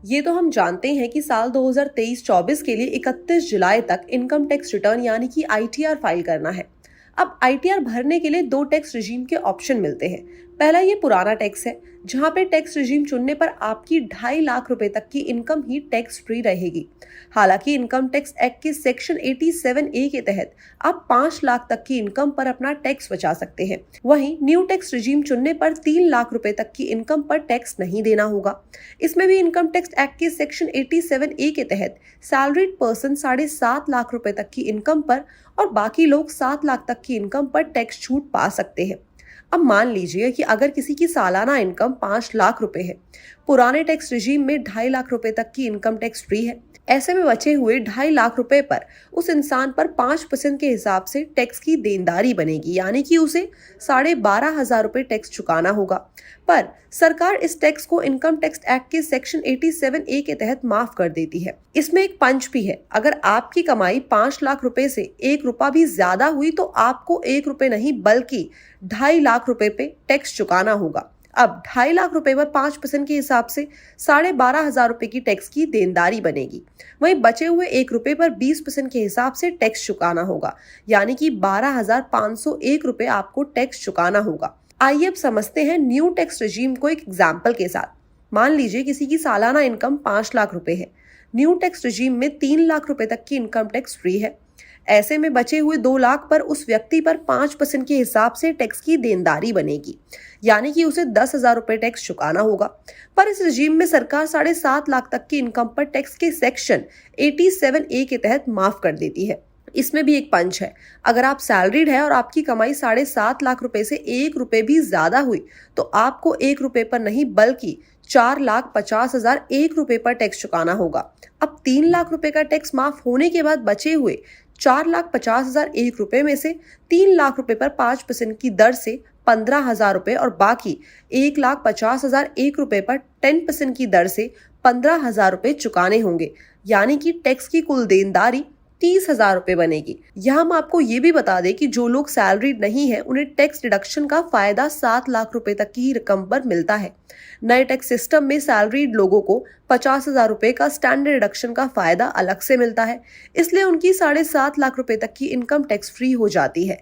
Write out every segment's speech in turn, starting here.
ये तो हम जानते हैं कि साल 2023-24 के लिए 31 जुलाई तक इनकम टैक्स रिटर्न यानी कि आईटीआर फाइल करना है। अब आईटीआर भरने के लिए दो टैक्स रिजीम के ऑप्शन मिलते हैं। पहला ये पुराना टैक्स है, जहां पे टैक्स रिजीम चुनने पर आपकी 2.5 लाख रुपए तक की इनकम ही टैक्स फ्री रहेगी। हालांकि इनकम टैक्स एक्ट के सेक्शन 87A के तहत आप 5 लाख तक की इनकम पर अपना टैक्स बचा सकते हैं। वहीं न्यू टैक्स रिजीम चुनने पर 3 लाख रुपए तक की इनकम पर टैक्स नहीं देना होगा। इसमें भी इनकम टैक्स एक्ट के सेक्शन 87A के तहत सैलरीड पर्सन 7.5 लाख रुपए तक की इनकम पर और बाकी लोग 7 लाख तक की इनकम पर टैक्स छूट पा सकते हैं। अब मान लीजिए कि अगर किसी की सालाना इनकम 5 लाख रुपए है, पुराने टैक्स रिजीम में 2.5 लाख रुपए तक की इनकम टैक्स फ्री है। ऐसे में बचे हुए 2.5 लाख रुपए पर उस इंसान पर 5% के हिसाब से टैक्स की देनदारी बनेगी, यानी कि उसे 12,500 रुपए टैक्स चुकाना होगा। पर सरकार इस टैक्स को इनकम टैक्स एक्ट के सेक्शन 87A के तहत माफ कर देती है। इसमें एक पंच भी है, अगर आपकी कमाई 5 लाख रुपए से 1 रुपया भी ज्यादा हुई तो आपको 1 रुपए नहीं बल्कि 2.5 लाख रुपए पे टैक्स चुकाना होगा। अब 2.5 लाख रुपए पर 5% के हिसाब से 12,500 रुपए की टैक्स की देनदारी बनेगी। वहीं बचे हुए 1 रुपए पर 20% के हिसाब से टैक्स चुकाना होगा, यानी कि 12,501 रुपए आपको टैक्स चुकाना होगा। आइए अब समझते हैं न्यू टैक्स रिजीम को एक एग्जाम्पल के साथ। मान लीजिए किसी की सालाना इनकम 5 लाख रुपए है। न्यू टैक्स रिजीम में 3 लाख रुपए तक की इनकम टैक्स फ्री है। ऐसे में बचे हुए 2 लाख पर उस व्यक्ति पर 5% के हिसाब से टैक्स की देनदारी बनेगी, यानी कि उसे 10,000 रुपए टैक्स चुकाना होगा। पर इस रिजीम में सरकार 7.5 लाख तक की इनकम पर टैक्स के सेक्शन 87A के तहत माफ कर देती है। इसमें भी एक पंच है, अगर आप सैलरीड है और आपकी कमाई 7.5 लाख रुपए से 1 रुपए भी ज्यादा हुई तो आपको 1 रुपए पर नहीं बल्कि 4,50,001 रुपए पर टैक्स चुकाना होगा। अब 3 लाख रुपए का टैक्स माफ होने के बाद बचे हुए 4,50,001 रुपए में से 3 लाख रुपए पर 5% की दर से 15,000 रुपए और बाकी 1,50,001 रुपए पर 10% की दर से 15,000 रुपए चुकाने होंगे, यानी कि टैक्स की कुल देनदारी 30,000 रुपए बनेगी। यहाँ हम आपको ये भी बता दें कि जो लोग सैलरीड नहीं है उन्हें टैक्स डिडक्शन का फायदा 7 लाख रुपए तक की रकम पर मिलता है। नए टैक्स सिस्टम में सैलरीड लोगों को 50,000 रुपए का स्टैंडर्ड डिडक्शन का फायदा अलग से मिलता है, इसलिए उनकी 7.5 लाख रुपए तक की इनकम टैक्स फ्री हो जाती है।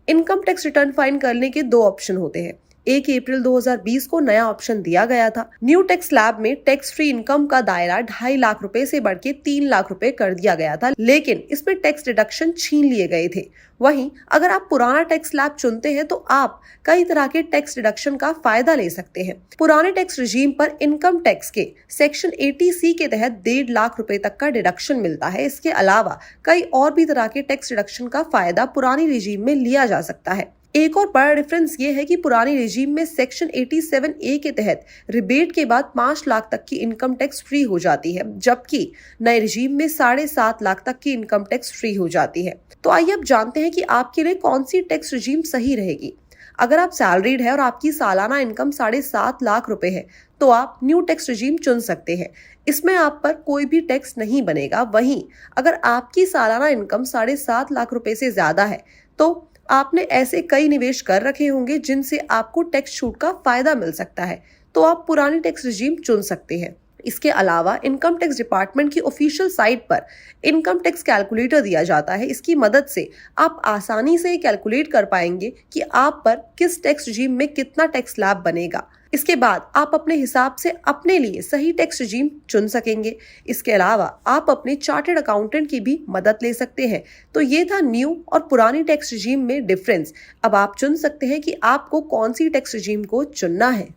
इनकम टैक्स रिटर्न फाइल करने के 2 ऑप्शन होते हैं। 1 अप्रैल 2020 को नया ऑप्शन दिया गया था। न्यू टैक्स स्लैब में टैक्स फ्री इनकम का दायरा 2.5 लाख रुपए से बढ़ के 3 लाख रुपए कर दिया गया था, लेकिन इसमें टैक्स डिडक्शन छीन लिए गए थे। वहीं अगर आप पुराना टैक्स स्लैब चुनते हैं तो आप कई तरह के टैक्स डिडक्शन का फायदा ले सकते हैं। पुराने टैक्स रिजीम पर इनकम टैक्स के सेक्शन 80C के तहत 1.5 लाख रुपए तक का डिडक्शन मिलता है। इसके अलावा कई और भी तरह के टैक्स डिडक्शन का फायदा पुरानी रिजीम में लिया जा सकता है। एक और बड़ा डिफरेंस ये है कि पुरानी रिजीम में सेक्शन 87A के तहत रिबेट के बाद 5 लाख तक की इनकम टैक्स फ्री हो जाती है, जबकि नए रिजीम में 7.5 लाख तक की इनकम टैक्स फ्री हो जाती है। तो आइए अब जानते हैं कि आपके लिए कौन सी टैक्स रिजीम सही रहेगी। अगर आप सैलरीड है और आपकी सालाना इनकम 7.5 लाख रुपए है तो आप न्यू टैक्स रिजीम चुन सकते हैं। इसमें आप पर कोई भी टैक्स नहीं बनेगा। वहीं अगर आपकी सालाना इनकम 7.5 लाख रुपए से ज्यादा है तो आपने ऐसे कई निवेश कर रखे होंगे जिनसे आपको टैक्स छूट का फायदा मिल सकता है, तो आप पुरानी टैक्स रिजीम चुन सकते हैं। इसके अलावा इनकम टैक्स डिपार्टमेंट की ऑफिशियल साइट पर इनकम टैक्स कैलकुलेटर दिया जाता है। इसकी मदद से आप आसानी से कैलकुलेट कर पाएंगे कि आप पर किस टैक्स रिजीम में कितना टैक्स स्लैब बनेगा। इसके बाद आप अपने हिसाब से अपने लिए सही टैक्स रिजीम चुन सकेंगे। इसके अलावा आप अपने चार्टर्ड अकाउंटेंट की भी मदद ले सकते हैं। तो ये था न्यू और पुरानी टैक्स रिजीम में डिफरेंस। अब आप चुन सकते हैं कि आपको कौन सी टैक्स रिजीम को चुनना है।